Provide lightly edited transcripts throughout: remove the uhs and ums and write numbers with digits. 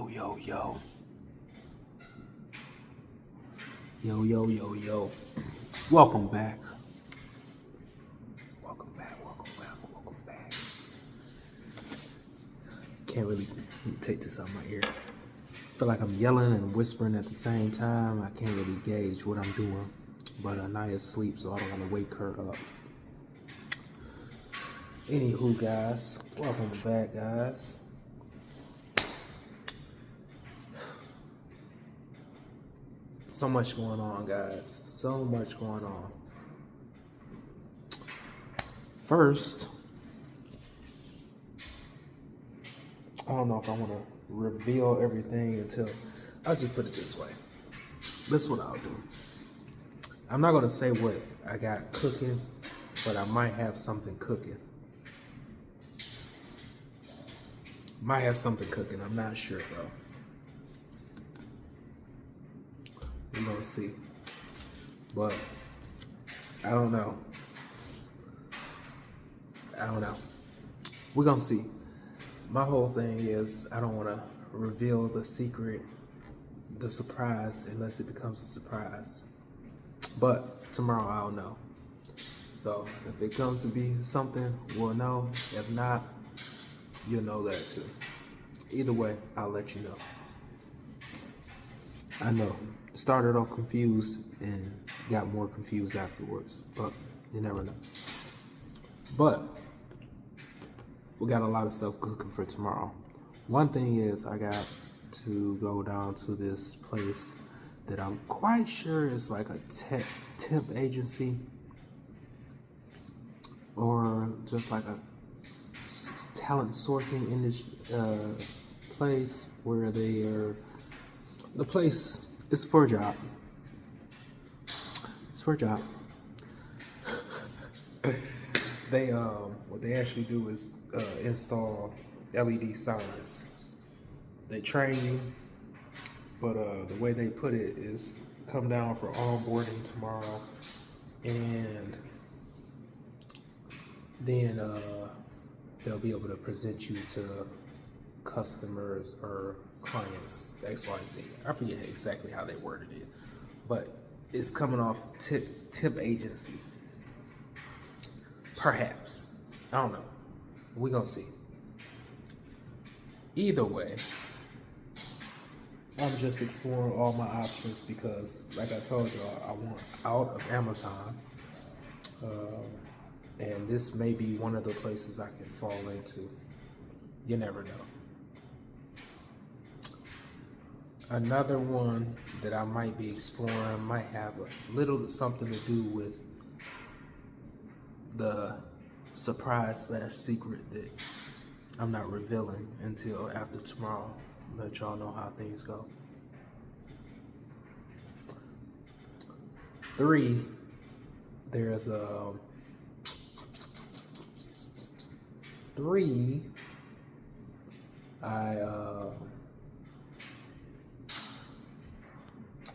Yo, yo, yo. Yo, yo, yo, yo. Welcome back. Welcome back, welcome back, welcome back. Can't really take this out of my ear. Feel like I'm yelling and whispering at the same time. I can't really gauge what I'm doing. But Anaya's asleep, so I don't want to wake her up. Anywho, guys. Welcome back, guys. So much going on, guys. So much going on. First, I don't know if I want to reveal everything until, I'll just put it this way. This is what I'll do. I'm not going to say what I got cooking, but I might have something cooking. Might have something cooking. I'm not sure, though. We're going to see. But I don't know. We're going to see. My whole thing is I don't want to reveal the secret, the surprise, unless it becomes a surprise. But tomorrow I'll know. So if it comes to be something, we'll know. If not, you'll know that too. Either way, I'll let you know. I know. Started off confused and got more confused afterwards, but you never know. But we got a lot of stuff cooking for tomorrow. One thing is I got to go down to this place that I'm quite sure is like a temp agency or just like a talent sourcing industry place where the place is for a job. It's for a job. They what they actually do is install LED signs. They train you, but the way they put it is come down for onboarding tomorrow, and then they'll be able to present you to customers or clients, X, Y, Z. I forget exactly how they worded it, but it's coming off tip agency. Perhaps. I don't know. We're gonna see. Either way, I'm just exploring all my options because, like I told y'all, I want out of Amazon. And this may be one of the places I can fall into. You never know. Another one that I might be exploring might have a little something to do with the surprise / secret that I'm not revealing until after tomorrow. Let y'all know how things go. 3, there's a 3.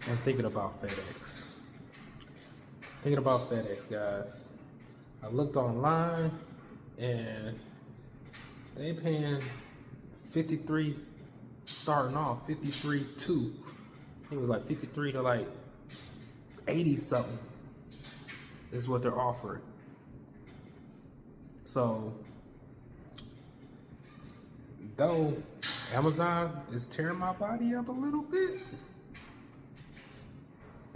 I'm thinking about FedEx. Thinking about FedEx, guys. I looked online and they paying 53 starting off, 53 to, I think it was like 53 to like 80 something is what they're offering. So though Amazon is tearing my body up a little bit,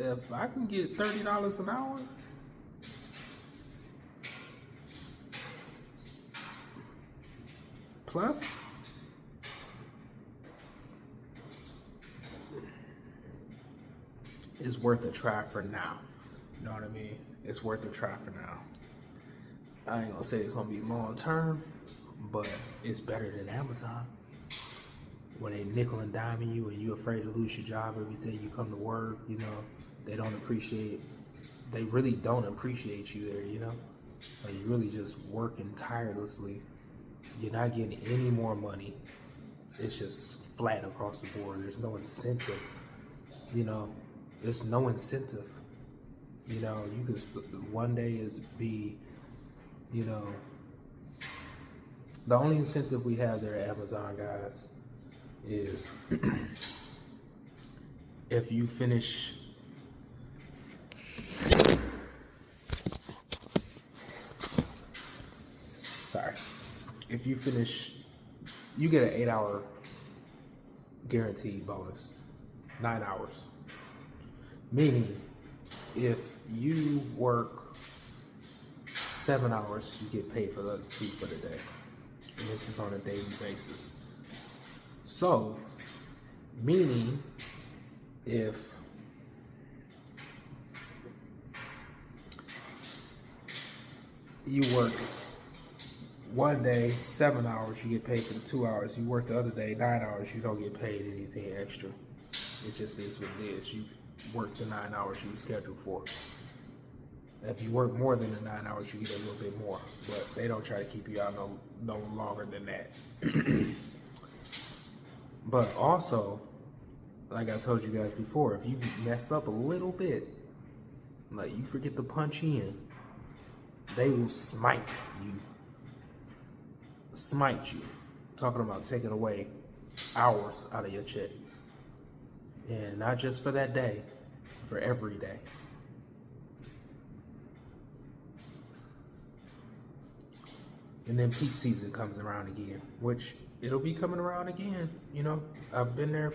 if I can get $30 an hour, plus, it's worth a try for now. You know what I mean? It's worth a try for now. I ain't gonna say it's gonna be long term, but it's better than Amazon. When they nickel and diming you and you afraid to lose your job every day you come to work, you know, they really don't appreciate you there, you know? Like, you're really just working tirelessly. You're not getting any more money. It's just flat across the board. There's no incentive, you know? There's no incentive. You know, you could one day is be, you know, the only incentive we have there at Amazon, guys, is if you finish if you finish, you get an 8-hour guaranteed bonus, 9 hours. Meaning, if you work 7 hours, you get paid for those 2 for the day. And this is on a daily basis. So, meaning, if you work one day 7 hours, you get paid for the 2 hours. You work the other day 9 hours, you don't get paid anything extra. It just is what it is. You work the 9 hours you were scheduled for. If you work more than the 9 hours, you get a little bit more, but they don't try to keep you out no longer than that. But also, like I told you guys before, if you mess up a little bit, like you forget to punch in, they will smite you. Smite you. Talking about taking away hours out of your check. And not just for that day, for every day. And then peak season comes around again, which it'll be coming around again. You know, I've been there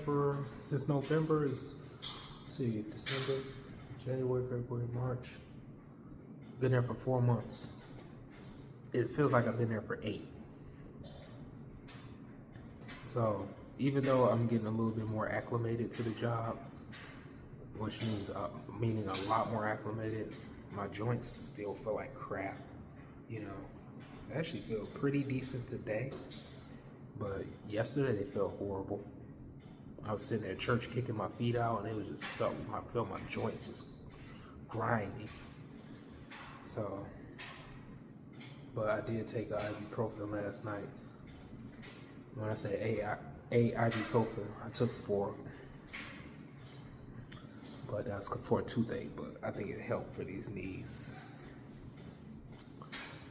since November. December, January, February, March. Been there for 4 months. It feels like I've been there for 8. So even though I'm getting a little bit more acclimated to the job, which means meaning a lot more acclimated, my joints still feel like crap. You know, I actually feel pretty decent today, but yesterday they felt horrible. I was sitting at church kicking my feet out, and it was just felt my joints just grinding. So, but I did take an ibuprofen last night. When I say a ibuprofen, I took 4 of them. But that's for a toothache, but I think it helped for these knees.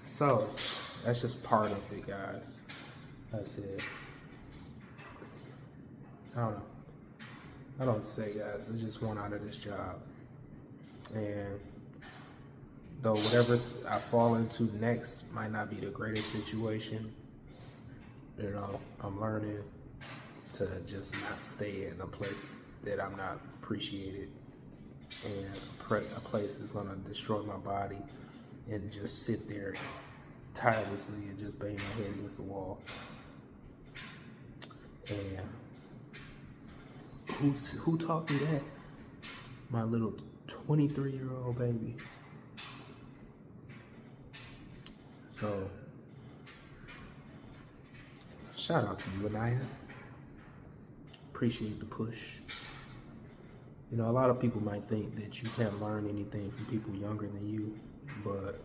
So, that's just part of it, guys. That's it. I don't know. I don't say, guys. I just want out of this job. And though whatever I fall into next might not be the greatest situation, you know, I'm learning to just not stay in a place that I'm not appreciated, and a place that's gonna destroy my body, and just sit there tirelessly and just bang my head against the wall. And who taught me that? My little 23-year-old baby. So, shout out to you, Anaya. Appreciate the push. You know, a lot of people might think that you can't learn anything from people younger than you, but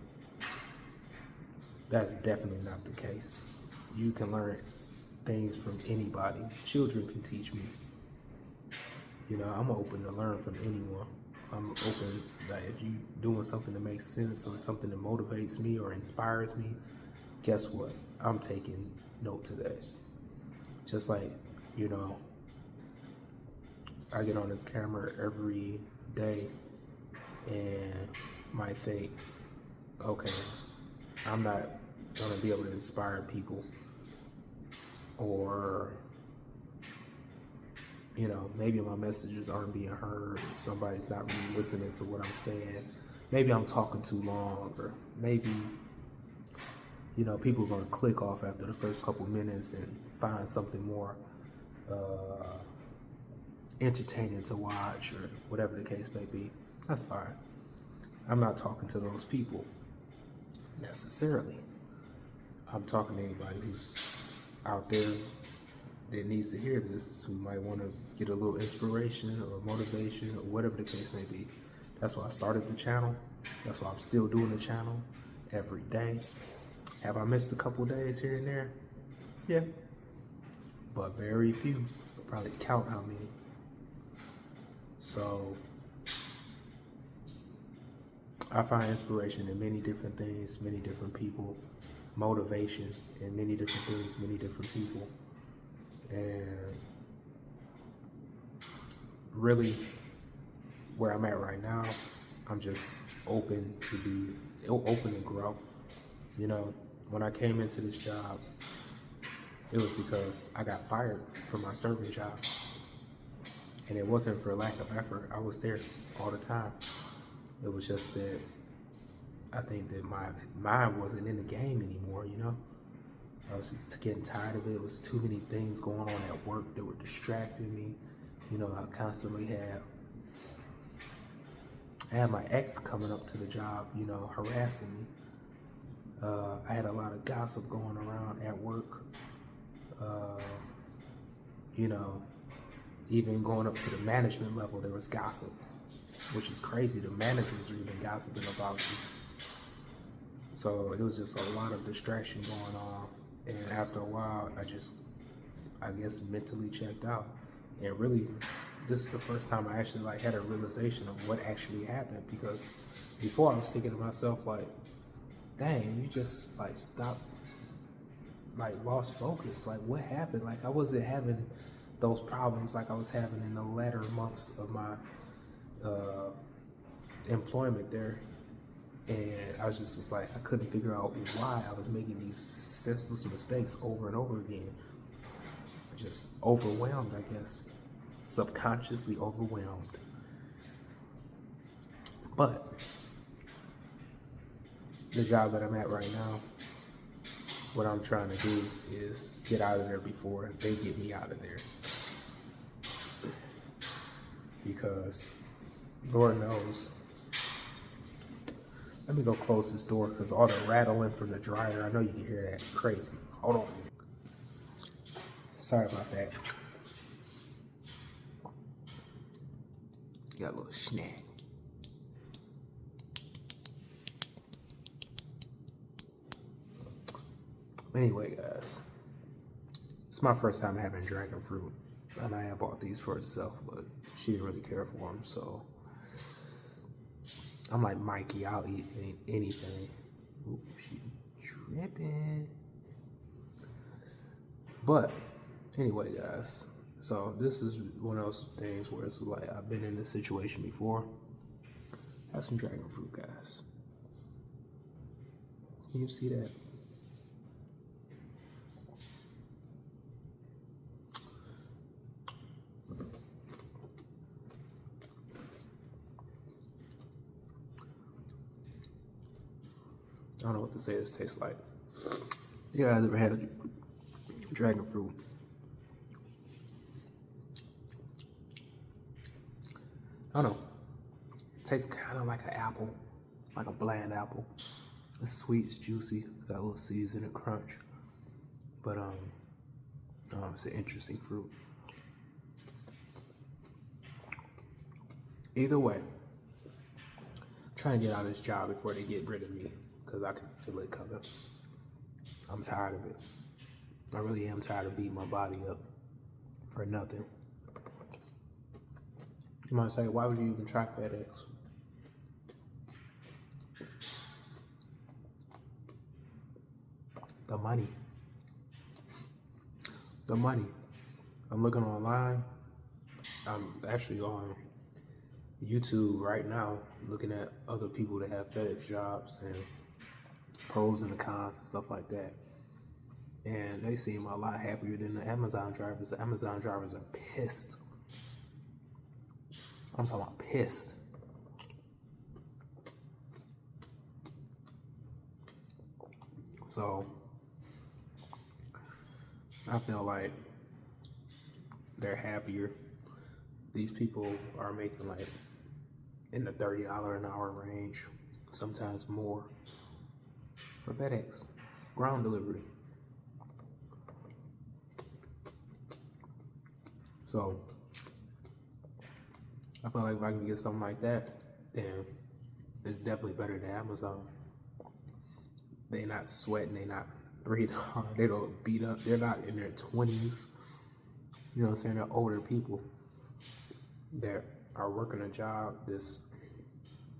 that's definitely not the case. You can learn things from anybody. Children can teach me. You know, I'm open to learn from anyone. I'm open that if you doing something that makes sense or something that motivates me or inspires me, guess what? I'm taking note to that. Just like, you know, I get on this camera every day and might think, okay, I'm not gonna be able to inspire people, or, you know, maybe my messages aren't being heard. Somebody's not really listening to what I'm saying. Maybe I'm talking too long, or maybe, you know, people are gonna click off after the first couple minutes and find something more entertaining to watch, or whatever the case may be. That's fine. I'm not talking to those people necessarily. I'm talking to anybody who's out there that needs to hear this, who might want to get a little inspiration or motivation or whatever the case may be. That's why I started the channel. That's why I'm still doing the channel every day. Have I missed a couple days here and there? Yeah, but very few. I'll probably count how many. So I find inspiration in many different things, many different people, motivation in many different things, many different people. And really, where I'm at right now, I'm just open to grow. You know, when I came into this job, it was because I got fired from my serving job. And it wasn't for lack of effort. I was there all the time. It was just that I think that my mind wasn't in the game anymore, you know? I was just getting tired of it. It was too many things going on at work that were distracting me. You know, I constantly had my ex coming up to the job, you know, harassing me. I had a lot of gossip going around at work. You know, even going up to the management level, there was gossip, which is crazy. The managers are even gossiping about you. So it was just a lot of distraction going on. And after a while, I guess mentally checked out. And really, this is the first time I actually like had a realization of what actually happened, because before I was thinking to myself like, dang, you just like stopped, like lost focus. Like what happened? Like I wasn't having those problems like I was having in the latter months of my employment there. And I was just like, I couldn't figure out why I was making these senseless mistakes over and over again. Just overwhelmed, I guess. Subconsciously overwhelmed. But the job that I'm at right now, what I'm trying to do is get out of there before they get me out of there. Because Lord knows, let me go close this door because all the rattling from the dryer, I know you can hear that. It's crazy. Hold on. Sorry about that. Got a little snack. Anyway, guys, it's my first time having dragon fruit, and I had bought these for herself, but she didn't really care for them, so I'm like, Mikey, I'll eat anything. Ooh, she tripping. But anyway, guys, so this is one of those things where it's like I've been in this situation before. Have some dragon fruit, guys. Can you see that? I don't know what to say this tastes like. You guys ever had dragon fruit? I don't know. It tastes kind of like an apple, like a bland apple. It's sweet, it's juicy, it's got a little seeds in it, crunch. But it's an interesting fruit. Either way, I'm trying to get out of this job before they get rid of me, because I can feel it coming. I'm tired of it. I really am tired of beating my body up for nothing. You might say, why would you even try FedEx? The money. The money. I'm looking online. I'm actually on YouTube right now looking at other people that have FedEx jobs and pros and the cons and stuff like that. And they seem a lot happier than the Amazon drivers. The Amazon drivers are pissed. I'm talking about pissed. So I feel like they're happier. These people are making like in the $30 an hour range, sometimes more, for FedEx ground delivery. So I feel like if I can get something like that, then it's definitely better than Amazon. They not sweating, they not breathing hard, they don't beat up, they're not in their 20s. You know what I'm saying? They're older people that are working a job that's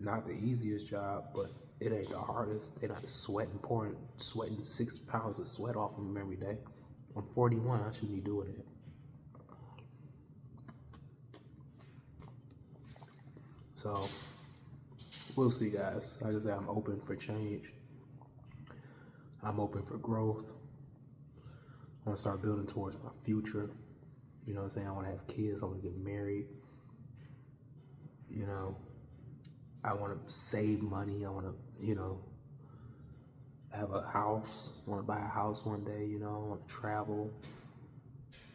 not the easiest job, but it ain't the hardest. They're not sweating 6 pounds of sweat off of them every day. I'm 41, I shouldn't be doing it. So we'll see, guys. Like I said, I'm open for change. I'm open for growth. I want to start building towards my future. You know what I'm saying? I want to have kids. I want to get married. You know, I want to save money. I want to, you know, have a house. I want to buy a house one day. You know, I want to travel.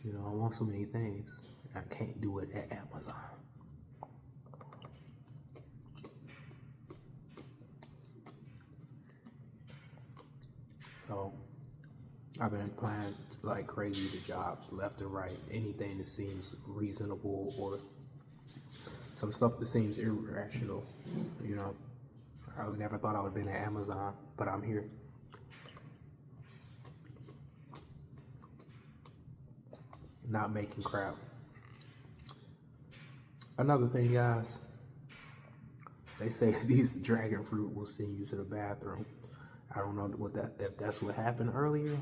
You know, I want so many things. I can't do it at Amazon. So I've been applying like crazy to jobs left and right. Anything that seems reasonable or some stuff that seems irrational. You know, I never thought I would have been at Amazon, but I'm here. Not making crap. Another thing, guys, they say these dragon fruit will send you to the bathroom. I don't know what that, if that's what happened earlier,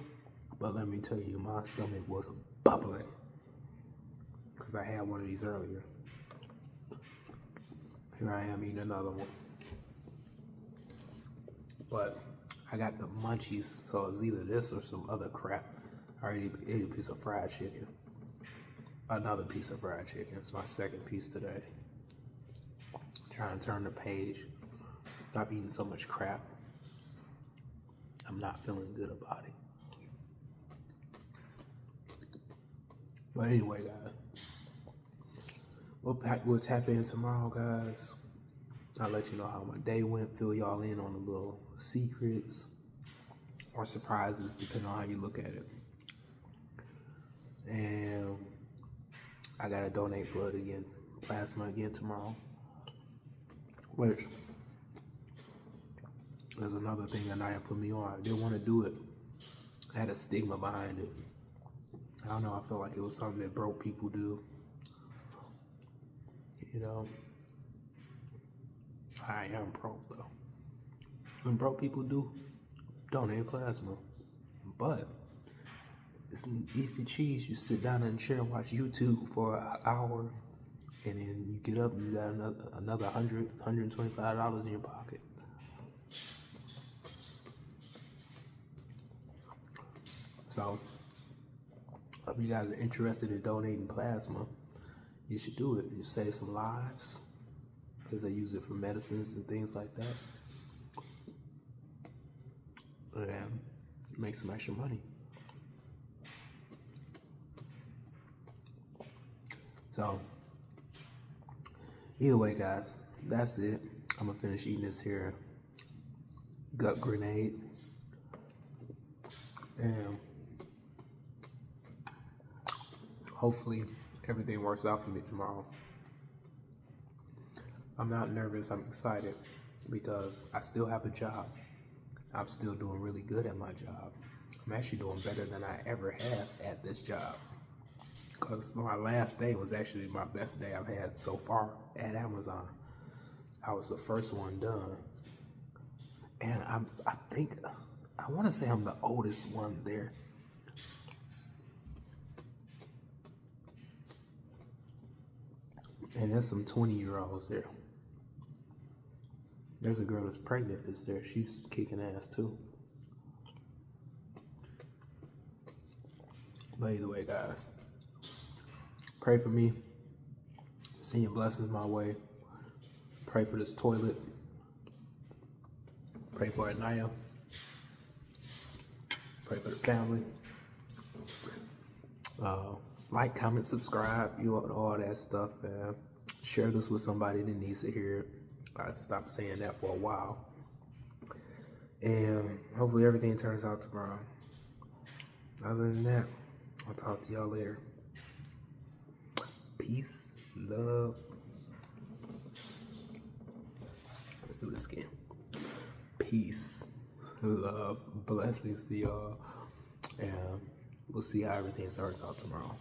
but let me tell you, my stomach was bubbling because I had one of these earlier. Here I am eating another one. But I got the munchies, so it's either this or some other crap. I already ate a piece of fried chicken. Another piece of fried chicken. It's my second piece today. Trying to turn the page. Stop eating so much crap. I'm not feeling good about it. But anyway, guys, we'll tap in tomorrow, guys. I'll let you know how my day went, fill y'all in on the little secrets or surprises, depending on how you look at it. And I gotta donate blood again, plasma again tomorrow. Which there's another thing that Naya put me on. I didn't want to do it. I had a stigma behind it. I don't know, I felt like it was something that broke people do. You know, I am broke though. When broke people do donate plasma. But it's an easy cheese. You sit down in a chair and watch YouTube for an hour, and then you get up and you got another $125 in your pocket. So, if you guys are interested in donating plasma, you should do it. You save some lives, because they use it for medicines and things like that. And make some extra money. So, either way, guys, that's it. I'm gonna finish eating this here gut grenade. And hopefully everything works out for me tomorrow. I'm not nervous, I'm excited because I still have a job. I'm still doing really good at my job. I'm actually doing better than I ever have at this job. Because my last day was actually my best day I've had so far at Amazon. I was the first one done. And I think, I want to say I'm the oldest one there. And there's some 20-year-olds there. There's a girl that's pregnant that's there. She's kicking ass too. But either way, guys, pray for me. Send your blessings my way. Pray for this toilet. Pray for Anaya. Pray for the family. Like, comment, subscribe, all that stuff, man. Share this with somebody that needs to hear it. I stopped saying that for a while. And hopefully everything turns out tomorrow. Other than that, I'll talk to y'all later. Peace, love. Let's do this again. Peace, love, blessings to y'all. And we'll see how everything starts out tomorrow.